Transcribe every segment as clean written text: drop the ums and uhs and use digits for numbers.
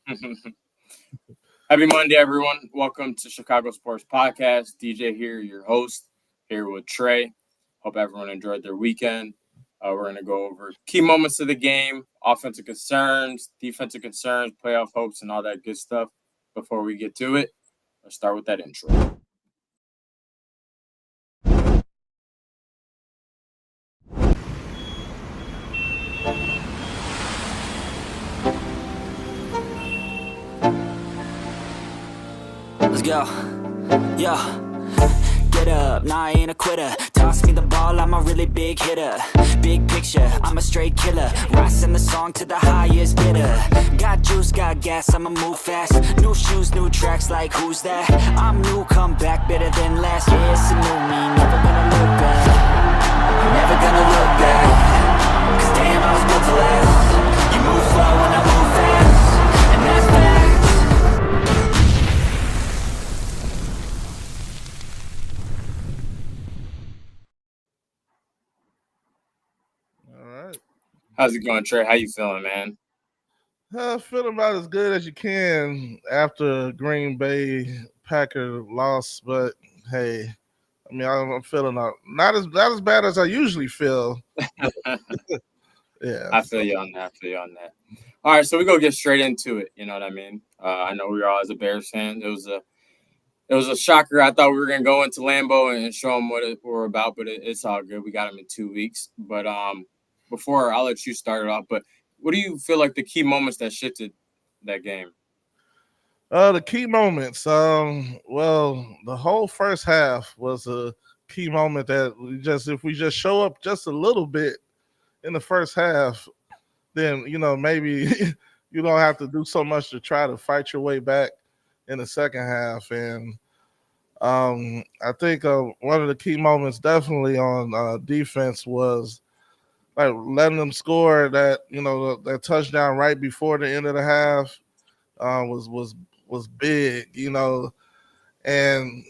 Happy Monday, everyone. Welcome to Chicago Sports Podcast. DJ here, your host, here with Trey. Hope everyone enjoyed their weekend. We're going to go over key moments of the game, offensive concerns, defensive concerns, playoff hopes, and all that good stuff. Before we get to it, let's start with that intro. Let's go. Yo. Get up, nah, I ain't a quitter. Toss me the ball, I'm a really big hitter. Big picture, I'm a straight killer. Rising the song to the highest bidder. Got juice, got gas, I'ma move fast. New shoes, new tracks, like who's that? I'm new, come back, better than last. Yeah, it's a new me, never gonna look back. Never gonna look back. Cause damn, I was built to last. You move slow and I move fast. And that's facts. How's it going, Trey? How you feeling, man? Feeling about as good as you can after Green Bay Packer loss, but hey, I mean I'm feeling not as bad as I usually feel. Yeah, I feel you on that. All right, so we go get straight into it. You know what I mean? I know we are all as a Bears fan. It was a shocker. I thought we were gonna go into Lambeau and show them what we're about, but it's all good. We got them in 2 weeks. But before I'll let you start it off. But what do you feel like the key moments that shifted that game? The key moments. Well, the whole first half was a key moment that if we just show up just a little bit in the first half, then maybe you don't have to do so much to try to fight your way back in the second half. And I think one of the key moments definitely on defense was like letting them score that touchdown right before the end of the half was big, and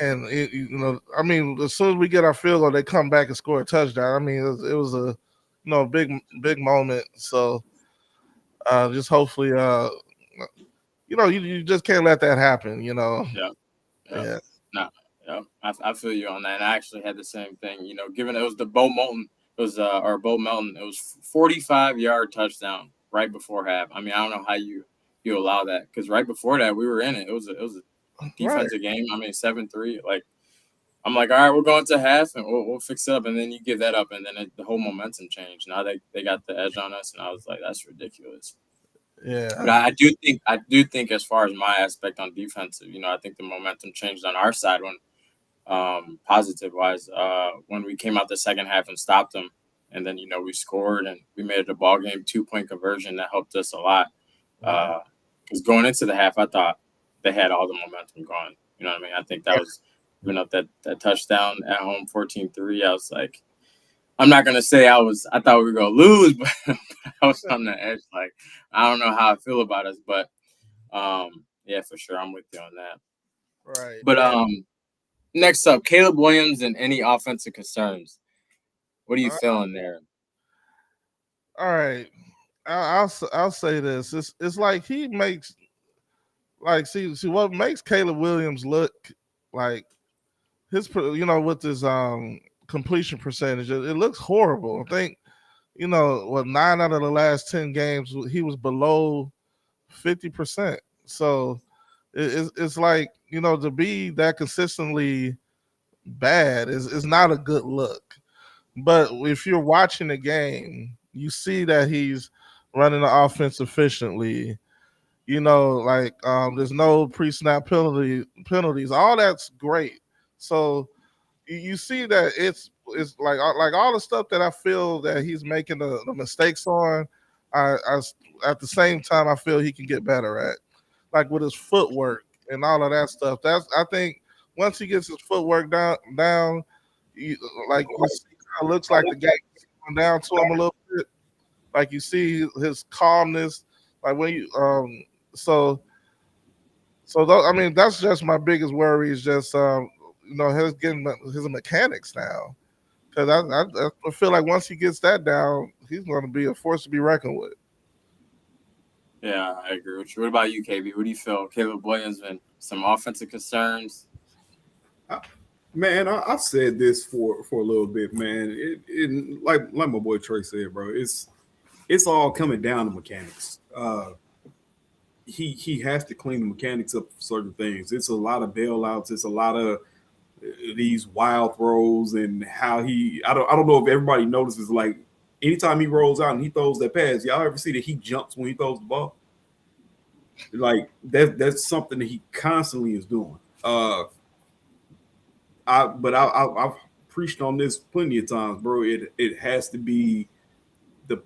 I mean, as soon as we get our field goal, they come back and score a touchdown. I mean, it was a big moment. So just hopefully, you just can't let that happen. Yeah. No, yeah. I feel you on that. And I actually had the same thing. Given it was the Bo Melton. It was Bo Melton. It was 45-yard touchdown right before half. I mean, I don't know how you allow that, because right before that we were in it. It was a defensive game. I mean, 7-3. Like, I'm like, all right, we're going to half and we'll fix it up. And then you give that up, and then the whole momentum changed. Now they got the edge on us, and I was like, that's ridiculous. Yeah, but I do think as far as my aspect on defensive, I think the momentum changed on our side when. Positive wise, when we came out the second half and stopped them, and then we scored and we made it a ball game, 2-point conversion that helped us a lot. Because going into the half, I thought they had all the momentum going. You know what I mean? I think that was that touchdown at home, 14-3. I was like, I'm not gonna say I thought we were gonna lose, but I was on the edge. Like, I don't know how I feel about us, but yeah, for sure, I'm with you on that. Right. But next up, Caleb Williams and any offensive concerns. What are you feeling there? All right, I'll say this. It's like he makes see what makes Caleb Williams look like his with his completion percentage. It looks horrible. I think 9 out of the last 10 games he was below 50%. So it's like to be that consistently bad is not a good look. But if you're watching the game, you see that he's running the offense efficiently. There's no pre-snap penalties. All that's great. So you see that it's like all the stuff that I feel that he's making the mistakes on. I at the same time I feel he can get better at, like with his footwork and all of that stuff. I think once he gets his footwork down, you see how it looks like the game is going down to him a little bit. Like you see his calmness, like when you I mean, that's just my biggest worry is just his mechanics now, because I feel like once he gets that down, he's going to be a force to be reckoned with. Yeah, I agree with you. What about you, KB? What do you feel? Caleb Williams been some offensive concerns. I, man, I've said this for a little bit, man. Like my boy Trey said, bro. It's all coming down to mechanics. He has to clean the mechanics up for certain things. It's a lot of bailouts. It's a lot of these wild throws and how he. I don't know if everybody notices, like anytime he rolls out and he throws that pass, y'all ever see that he jumps when he throws the ball? Like that's something that he constantly is doing. I've preached on this plenty of times, bro. It has to be the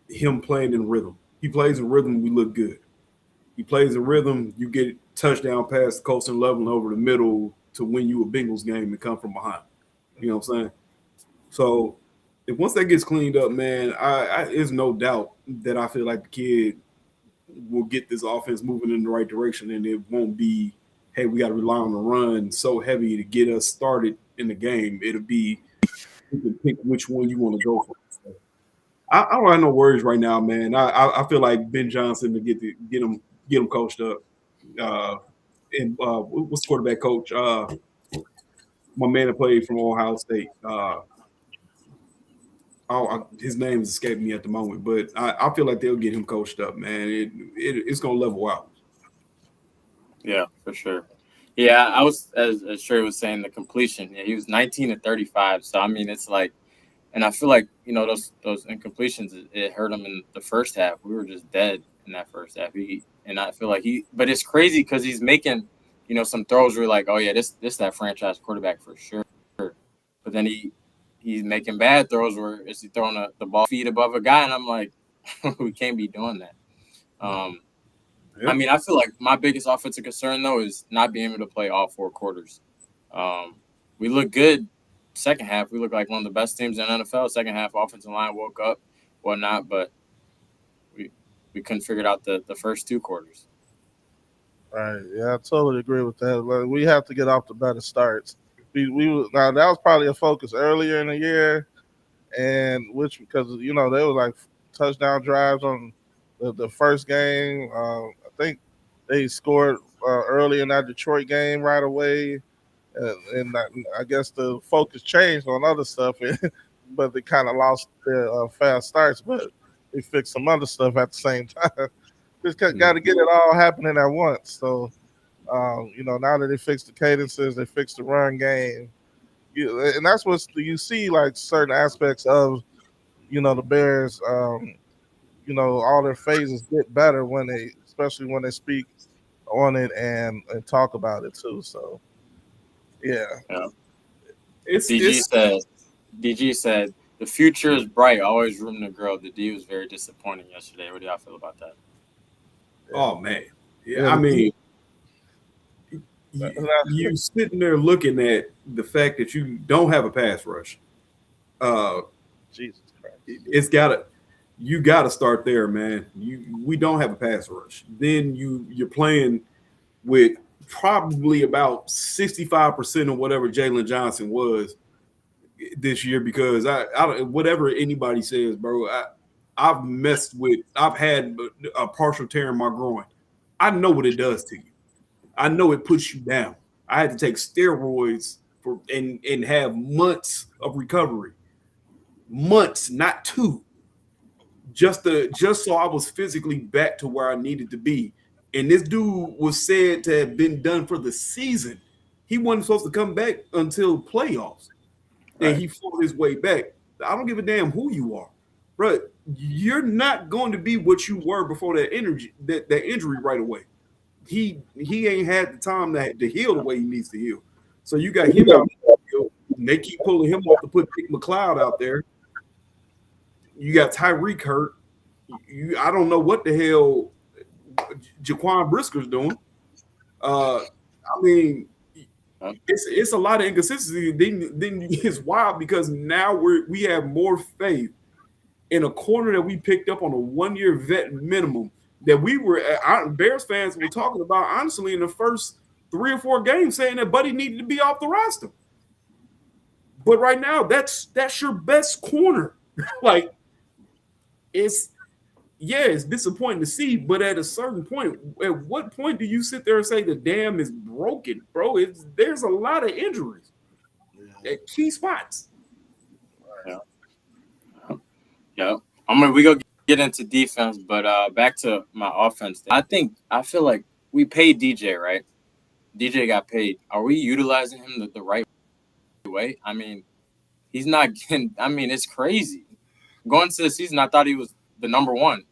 him playing in rhythm. He plays in rhythm, we look good. He plays in rhythm, you get touchdown pass the coast and leveling over the middle to win you a Bengals game and come from behind. You know what I'm saying? So if once that gets cleaned up, man, there's no doubt that I feel like the kid will get this offense moving in the right direction, and it won't be, hey, we got to rely on the run so heavy to get us started in the game. It'll be you can pick which one you want to go for. So I don't have no worries right now, man. I feel like Ben Johnson to get him coached up. Uh, and what's the quarterback coach? My man that played from Ohio State. His name is escaping me at the moment, but I feel like they'll get him coached up, man. It's gonna level out. Yeah, for sure. Yeah, I was as Trey was saying the completion. Yeah, he was 19 to 35. So I mean, it's like, and I feel like those incompletions it hurt him in the first half. We were just dead in that first half. And I feel like but it's crazy because he's making some throws where you're like, oh yeah, this that franchise quarterback for sure. But then he's making bad throws where is he throwing the ball feet above a guy, and I'm like, we can't be doing that. I mean, I feel like my biggest offensive concern, though, is not being able to play all four quarters. We look good second half. We look like one of the best teams in the NFL. Second half, offensive line woke up, whatnot, but we couldn't figure it out the first two quarters. Right. Yeah, I totally agree with that. Like, we have to get off the better starts. Now that was probably a focus earlier in the year, and which because they were like touchdown drives on the first game. I think they scored early in that Detroit game right away, and I guess the focus changed on other stuff, but they kind of lost their fast starts. But they fixed some other stuff at the same time. Just got to get it all happening at once. So, now that they fixed the cadences, they fixed the run game, and that's what you see, like certain aspects of, the Bears, all their phases get better especially when they speak on it and talk about it too. So, yeah. DG said the future is bright. Always room to grow. The D was very disappointing yesterday. What do y'all feel about that? Oh man, yeah. I mean, you sitting there looking at the fact that you don't have a pass rush. Jesus Christ! You gotta start there, man. We don't have a pass rush. Then you're playing with probably about 65% of whatever Jalen Johnson was this year, because I don't, whatever anybody says, bro. I've had a partial tear in my groin. I know what it does to you. I know it puts you down. I had to take steroids and have months of recovery. Months, not two. Just so I was physically back to where I needed to be. And this dude was said to have been done for the season. He wasn't supposed to come back until playoffs. And he fought his way back. I don't give a damn who you are. Bro, you're not going to be what you were before that injury right away. He ain't had the time to heal the way he needs to heal. So you got him out there, and they keep pulling him off to put Nick McLeod out there. You got Tyreek hurt. I don't know what the hell Jaquan Brisker's doing. I mean, it's a lot of inconsistency. Then it's wild because now we have more faith in a corner that we picked up on a 1-year vet minimum that Bears fans were talking about honestly in the first 3 or 4 games, saying that Buddy needed to be off the roster. But right now, that's your best corner. Like yeah, it's disappointing to see, but at a certain point, at what point do you sit there and say the dam is broken, bro? There's a lot of injuries at key spots. Yeah. Yeah. We go get into defense, but back to my offense. I feel like we paid DJ, right? DJ got paid. Are we utilizing him the right way? I mean, he's not getting. I mean, it's crazy. Going into the season, I thought he was the number one.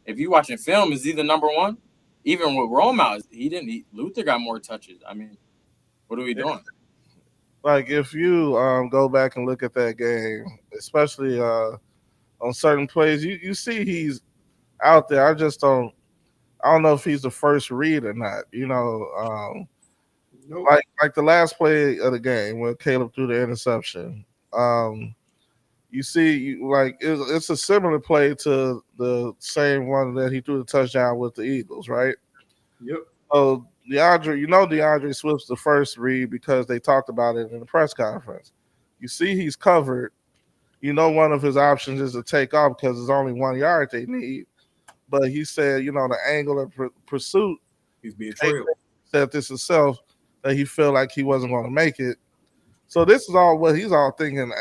If you watching film, is he the number one? Even with Roma, he didn't. Luther got more touches. I mean, what are we doing? Like if you go back and look at that game, especially on certain plays, you see he's out there. I don't know if he's the first read or not. Nope. Like the last play of the game where Caleb threw the interception. You see, like it's a similar play to the same one that he threw the touchdown with the Eagles, right? Yep. So DeAndre Swift's the first read because they talked about it in the press conference. You see, he's covered. One of his options is to take off because there's only 1 yard they need. But he said, the angle of pursuit, He's being trailed. said this himself that he felt like he wasn't going to make it. So this is all what he's all thinking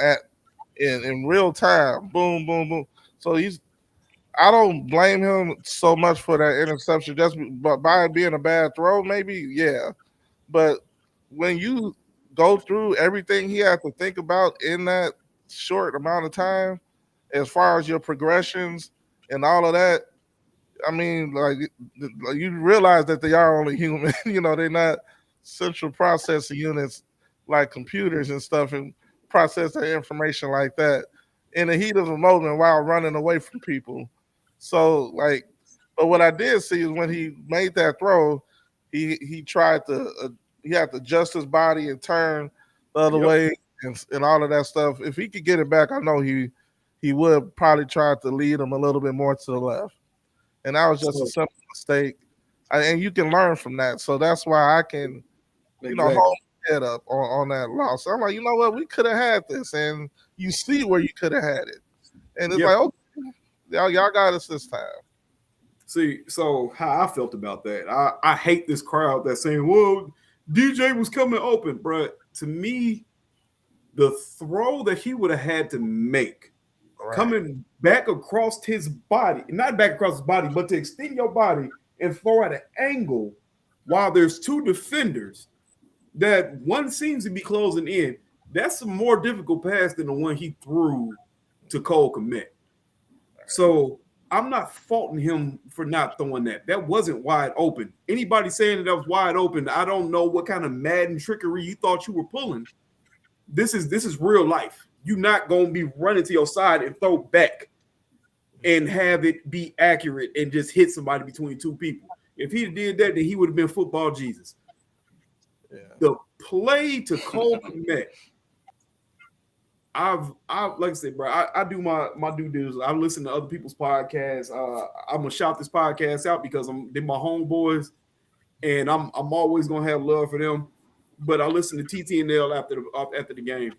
in real time. Boom, boom, boom. So I don't blame him so much for that interception, but by it being a bad throw, maybe, yeah. But when you go through everything he had to think about in that short amount of time, as far as your progressions and all of that, I mean, like you realize that they are only human. They're not central processing units like computers and stuff and process that information like that in the heat of the moment while running away from people. So, but what I did see is when he made that throw, he tried to he had to adjust his body and turn the other way and all of that stuff. If he could get it back, I know he would probably try to lead him a little bit more to the left. And that was just a simple mistake. And you can learn from that. So that's why I can, hold my head up on that loss. I'm like, you know what? We could have had this. And you see where you could have had it. And it's like, okay, y'all got us this time. See, so how I felt about that, I hate this crowd that's saying, well, DJ was coming open. But to me, the throw that he would have had to make, coming back across his body, not back across his body, but to extend your body and throw at an angle while there's two defenders that one seems to be closing in, that's a more difficult pass than the one he threw to Cole Kmet. So I'm not faulting him for not throwing that. That wasn't wide open. Anybody saying that was wide open, I don't know what kind of Madden trickery you thought you were pulling. This is real life. You're not going to be running to your side and throw back and have it be accurate and just hit somebody between two people. If he did that, then he would have been football Jesus. Yeah. The play to Cole Kmet, I've like I said, bro, I do my due diligence. I listen to other people's podcasts. I'm gonna shout this podcast out because they're my homeboys, and I'm always gonna have love for them. But I listen to TTNL after the game,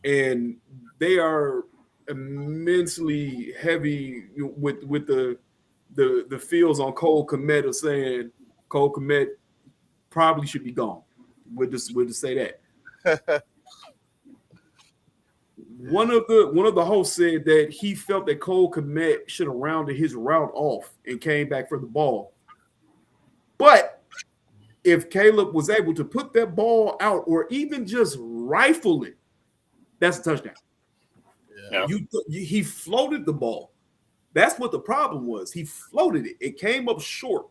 and they are immensely heavy with the feels on Cole Kmet of saying Cole Kmet probably should be gone. We'll just say that. One of the hosts said that he felt that Cole Kmet should have rounded his route off and came back for the ball. But if Caleb was able to put that ball out or even just rifle it, that's a touchdown. Yeah. He floated the ball. That's what the problem was. He floated it. It came up short.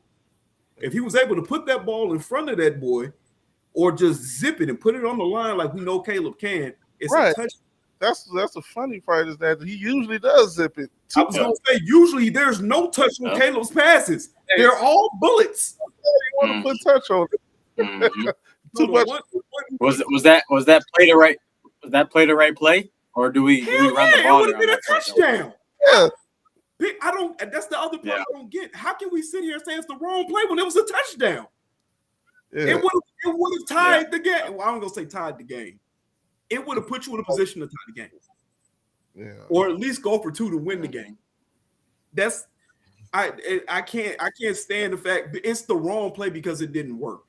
If he was able to put that ball in front of that boy or just zip it and put it on the line like we know Caleb can, it's a touchdown. That's the funny part is that he usually does zip it. I was going to say, usually there's no touch on Caleb's passes. They're all bullets. You want to put touch on it. Mm-hmm. Too much. Was that play the right? Was that play the right play, or do we run the ball? It would have been a touchdown. Yeah. I don't. That's the other part I don't get. How can we sit here and say it's the wrong play when it was a touchdown? Yeah. It would have tied the game. Well, I'm gonna say tied the game. It would have put you in a position to tie the game. Yeah. Or at least go for two to win the game. That's I can't stand the fact it's the wrong play because it didn't work.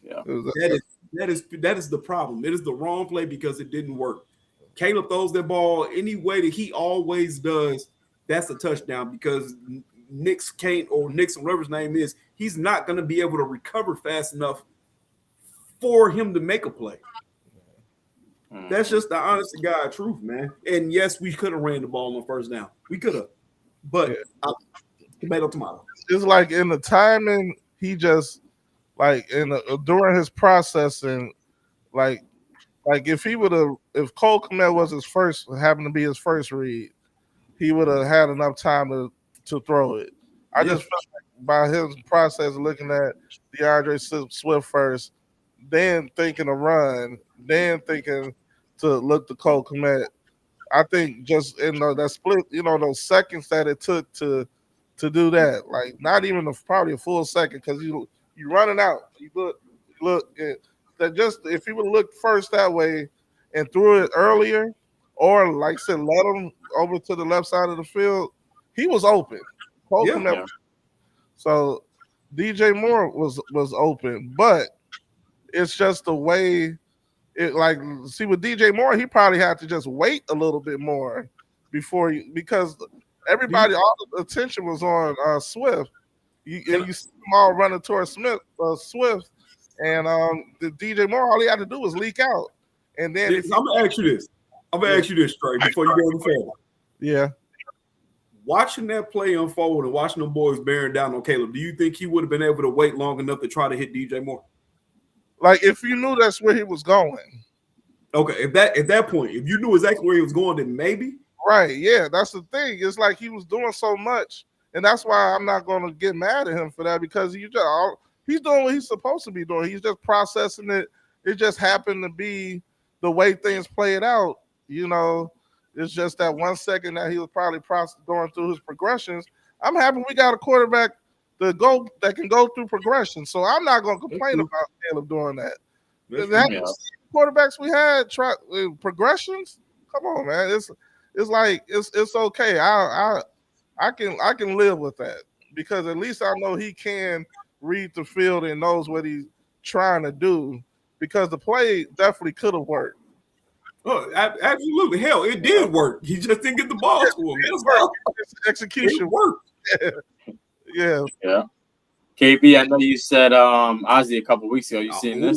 Yeah. That is the problem. It is the wrong play because it didn't work. Caleb throws that ball any way that he always does. That's a touchdown because Nick's can't, or Nick's, whatever his name is, he's not going to be able to recover fast enough for him to make a play. That's just the honest to God truth, man. And yes, we could have ran the ball on first down. We could have, but tomato. It's like in the timing, he just like during his processing, like if Cole Kmet was happened to be his first read, he would have had enough time to throw it. I just felt like by his process, looking at DeAndre Swift first, then thinking to run, then thinking to look to Cole Kmet. I think just in that split, those seconds that it took to do that, like not even probably a full second, because you running out. You look that just if he would have looked first that way and threw it earlier, or like I said, let him over to the left side of the field, he was open. Cole Kmet. So DJ Moore was open, but it's just the way it see with DJ Moore, he probably had to just wait a little bit more because everybody, all the attention was on Swift. You see them all running towards Swift, and the DJ Moore, all he had to do was leak out. And then I'm gonna ask you this. Trey, before you go any further. Yeah. Watching that play unfold and watching them boys bearing down on Caleb, do you think he would have been able to wait long enough to try to hit DJ Moore? Like if you knew that's where he was going. Okay, at that point, if you knew exactly where he was going, then maybe. Right, yeah, that's the thing. It's like he was doing so much, and that's why I'm not going to get mad at him for that, because he's doing what he's supposed to be doing. He's just processing it. It just happened to be the way things played out. It's just that 1 second that he was probably going through his progressions. I'm happy we got a quarterback that can go through progression. So I'm not going to complain about Caleb doing that. Quarterbacks we had try progressions. Come on, man. It's okay. I can live with that, because at least I know he can read the field and knows what he's trying to do, because the play definitely could have worked. Oh, absolutely. Hell, it did work. He just didn't get the ball to him. Execution worked. Yeah. KB, I know you said Ozzy a couple weeks ago. You seen this?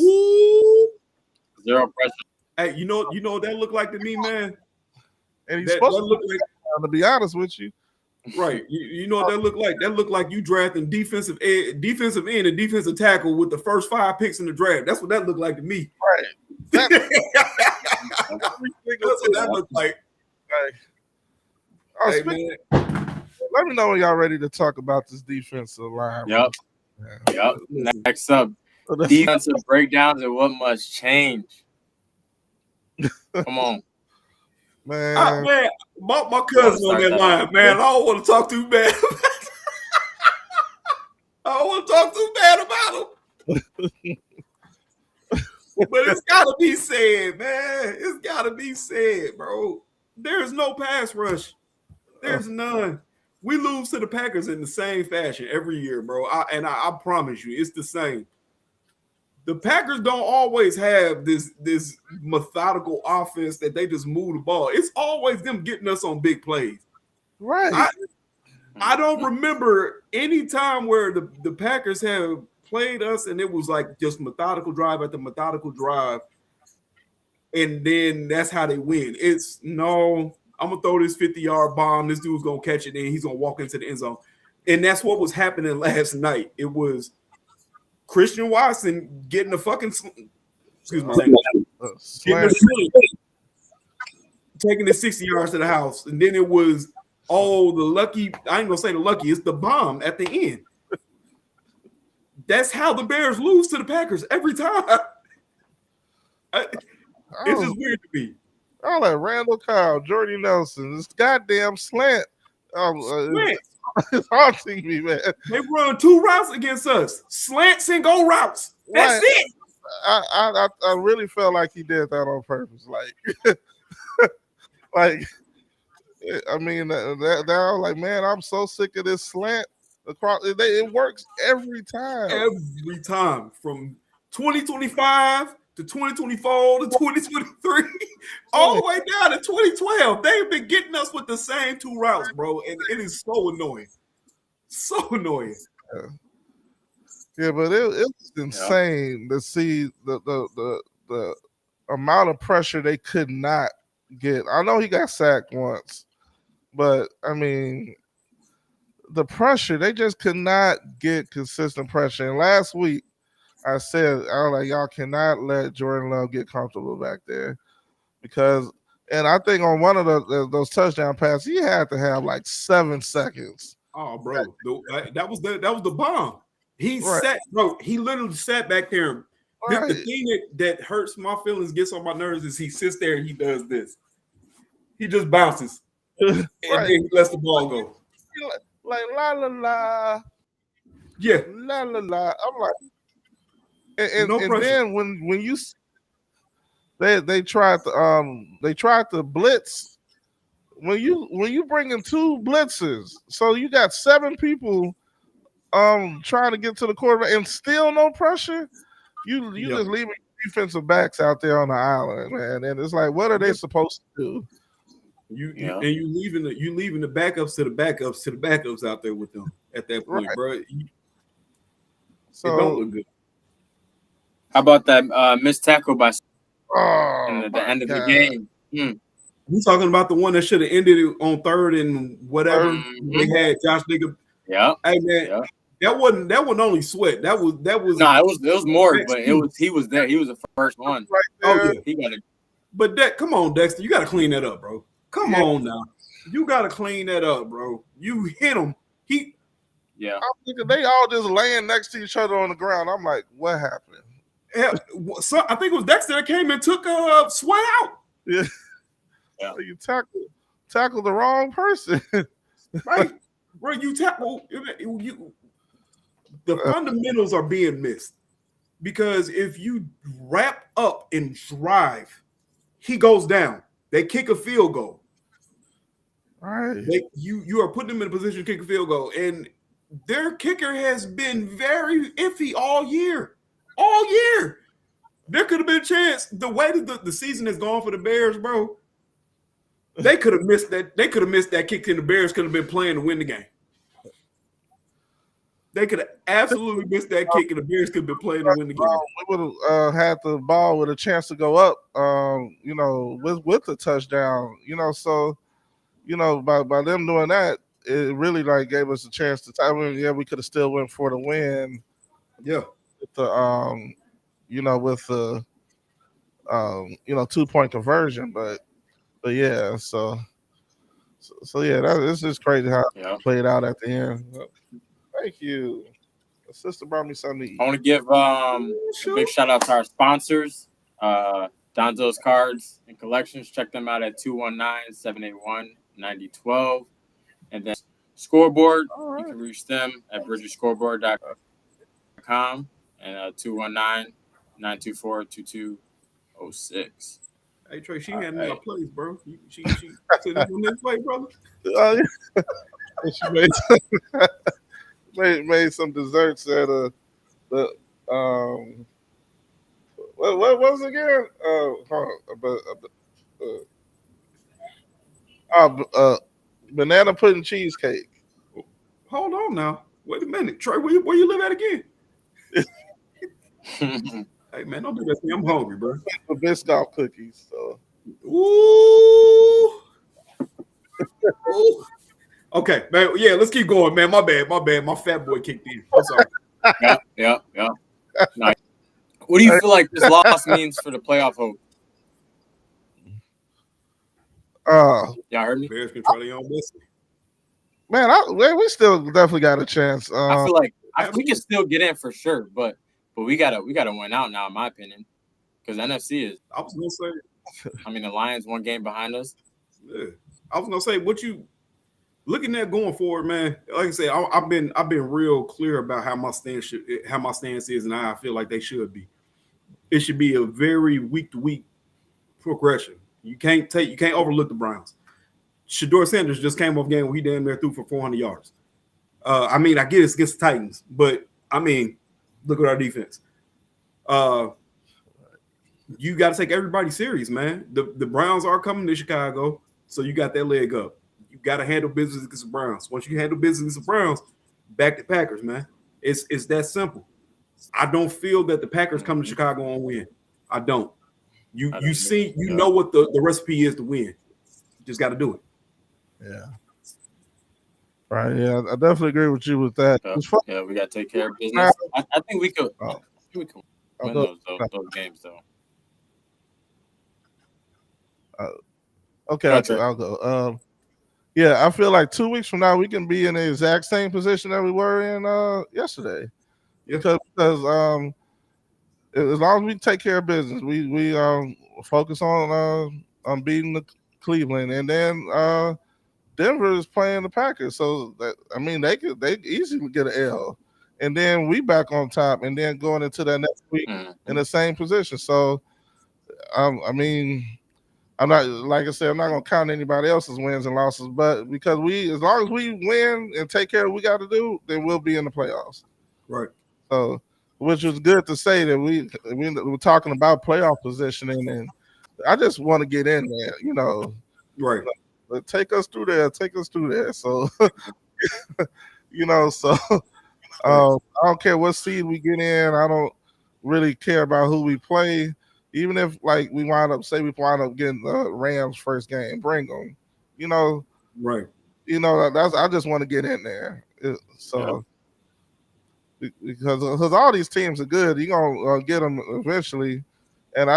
Zero pressure. Hey, you know what that looked like to me, man? And he's supposed to look like, to be honest with you. Right. You know what that looked like? That looked like you drafting defensive end and defensive tackle with the first 5 picks in the draft. That's what that looked like to me. Right. That's what that looked like. Hey, man. Let me know when y'all ready to talk about this defensive line. Yep. Next up, defensive breakdowns and what must change. Come on. Man. My cousin on that line, man. I don't want to talk too bad. I don't want to talk too bad about him. But it's got to be said, man. It's got to be said, bro. There's no pass rush. There's none. We lose to the Packers in the same fashion every year, bro. I promise you, it's the same. The Packers don't always have this methodical offense that they just move the ball. It's always them getting us on big plays. Right. I don't remember any time where the Packers have played us and it was like just methodical drive after methodical drive, and then that's how they win. It's no, I'm going to throw this 50-yard bomb. This dude's going to catch it, and he's going to walk into the end zone. And that's what was happening last night. It was Christian Watson getting the fucking taking it 60 yards to the house. And then it was, the lucky, I ain't going to say the lucky, it's the bomb at the end. That's how the Bears lose to the Packers every time. It's just weird to me. Oh, like Randall Kyle, Jordy Nelson, this goddamn slant. It's haunting me, man. They run 2 routes against us. Slants and go routes. That's it. I really felt like he did that on purpose. Like I mean, they're like, man, I'm so sick of this slant across. It works every time. Every time from 2025 to 2024 to 2023, all the way down to 2012. They've been getting us with the same two routes, bro, and it is so annoying. So annoying. Yeah, but it was insane to see the amount of pressure they could not get. I know he got sacked once, but I mean, the pressure they just could not get consistent pressure. And last week, I was like, y'all cannot let Jordan Love get comfortable back there because. And I think on one of those touchdown passes, he had to have like 7 seconds. Oh, bro, that was the bomb. He sat, bro. He literally sat back there. The thing that hurts my feelings, gets on my nerves, is he sits there and he does this. He just bounces, and then he lets the ball go. Like la la la, yeah, la la la. I'm like, and then when you they tried to blitz. When you bring in 2 blitzers, so you got 7 people trying to get to the quarterback and still no pressure. You just leaving defensive backs out there on the island, man. And it's like, what are they supposed to do? You leaving the backups to the backups out there with them at that point, bro. So it don't look good. How about that missed tackle by at the end of the game? You talking about the one that should have ended it on 3rd and whatever? They had Josh Nigga. Yeah. Hey man, that wasn't only Sweat. That was it was more, but he was there. He was the first one. Right there. Oh yeah, he got it. But come on, Dexter, you got to clean that up, bro. Come on now, you got to clean that up, bro. You hit him. I'm thinking they all just laying next to each other on the ground. I'm like, what happened? Yeah, so I think it was Dexter that came and took Sweat out. Yeah. So you tackle the wrong person, right? Bro, you tackle the fundamentals are being missed because if you wrap up and drive, he goes down. They kick a field goal. Right. You are putting them in a position to kick a field goal, and their kicker has been very iffy all year. All year, there could have been a chance. The way that the season has gone for the Bears, bro. They could have missed that. They could have missed that kick, and the Bears could have been playing to win the game. They could have absolutely missed that kick, and the Bears could have been playing to win the game. We would have had the ball with a chance to go up, with the touchdown. So, by them doing that, it really like gave us a chance to tie. We could have still went for the win. Yeah. With the with the 2-point conversion, but yeah, so yeah, this is crazy how it played out at the end. Thank you. My sister brought me something to eat. I want to give a big shout out to our sponsors, Donzo's Cards and Collections. Check them out at 219-781-9012. And then Scoreboard, you can reach them at bridgescoreboard.com and 219-924-2206. Hey Trey, she had me a place, bro. She said this on this play, brother. She made some desserts at what was it again? Banana pudding cheesecake. Hold on now. Wait a minute, Trey. Where you live at again? Hey man, don't do that to me. I'm hungry, bro. The Biscoff cookies. So. Ooh. Ooh. Okay, man. Yeah, let's keep going, man. My bad. My fat boy kicked in. I'm sorry. Yeah. Nice. What do you feel like this loss means for the playoff hope? Y'all heard me? Bears can try their own best. Man, we still definitely got a chance. I feel like we can still get in for sure, but we gotta win out now, in my opinion, because NFC is. I was gonna say. I mean, the Lions 1 game behind us. Yeah, I was gonna say, what you looking at going forward, man. Like I said, I've been real clear about how my stance is, and how I feel like they should be. It should be a very week to week progression. You can't overlook the Browns. Shador Sanders just came off game where he damn near threw for 400 yards. I mean, I get it's against the Titans, but I mean, look at our defense. You got to take everybody serious, man. The Browns are coming to Chicago, so you got that leg up. You got to handle business against the Browns. Once you handle business against the Browns, back to Packers, man. It's that simple. I don't feel that the Packers come to Chicago and win. I don't. You know what the recipe is to win. You just got to do it. Yeah. Right. Yeah, I definitely agree with you with that. Yeah, we got to take care of business. I think we could. We could win those games though. Okay, I'll go. Yeah, I feel like 2 weeks from now we can be in the exact same position that we were in yesterday. Because as long as we take care of business, we focus on beating the Cleveland, and then Denver is playing the Packers, so that they easily get an L, and then we back on top, and then going into that next week in the same position. So, I mean, I'm not, like I said, I'm not gonna count anybody else's wins and losses, but because as long as we win and take care of what we got to do, then we'll be in the playoffs. Right. So, which was good to say that we're talking about playoff positioning, and I just want to get in there, Right. But take us through there. So, I don't care what seed we get in. I don't really care about who we play. Even if we wind up getting the Rams first game, bring them. Right. I just want to get in there. Because all these teams are good, you're gonna get them eventually. And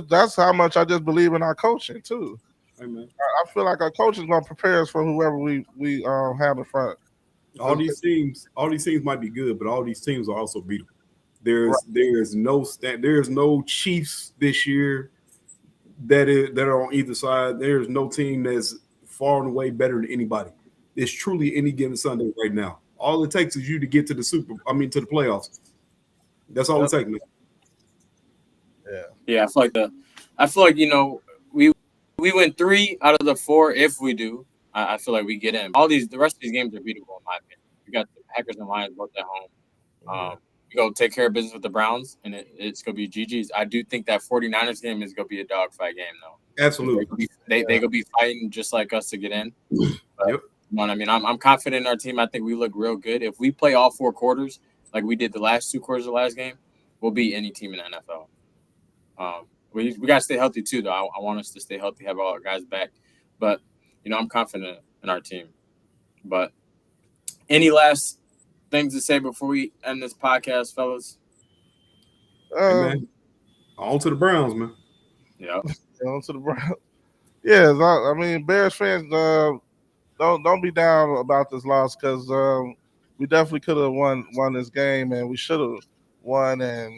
that's how much I just believe in our coaching too. Amen. I feel like our coaching is gonna prepare us for whoever we have in front. All these teams might be good, but all these teams are also beatable. There's no Chiefs this year that are on either side. There's no team that's far and away better than anybody. It's truly any given Sunday right now. All it takes is you to get to the playoffs. That's all it takes, man. Yeah, I feel like we win 3 out of the 4 if we do. I feel like we get in. The rest of these games are beatable in my opinion. We got the Packers and Lions both at home. We go take care of business with the Browns, and it's going to be GG's. I do think that 49ers game is going to be a dogfight game, though. Absolutely. They going to be fighting just like us to get in. But, yep. I mean, I'm confident in our team. I think we look real good. If we play all 4 quarters like we did the last 2 quarters of the last game, we'll beat any team in the NFL. We got to stay healthy, too, though. I want us to stay healthy, have all our guys back. But, I'm confident in our team. But any last things to say before we end this podcast, fellas? Hey, man. On to the Browns, man. Yeah. On to the Browns. Yeah, I mean, Bears fans, don't be down about this loss because we definitely could have won this game, and we should have won, and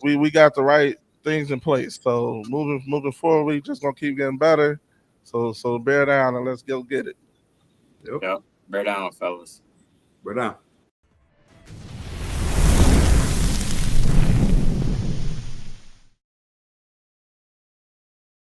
we got the right things in place. So moving forward, we just gonna keep getting better. So bear down and let's go get it. Yep. Bear down, fellas. Bear down.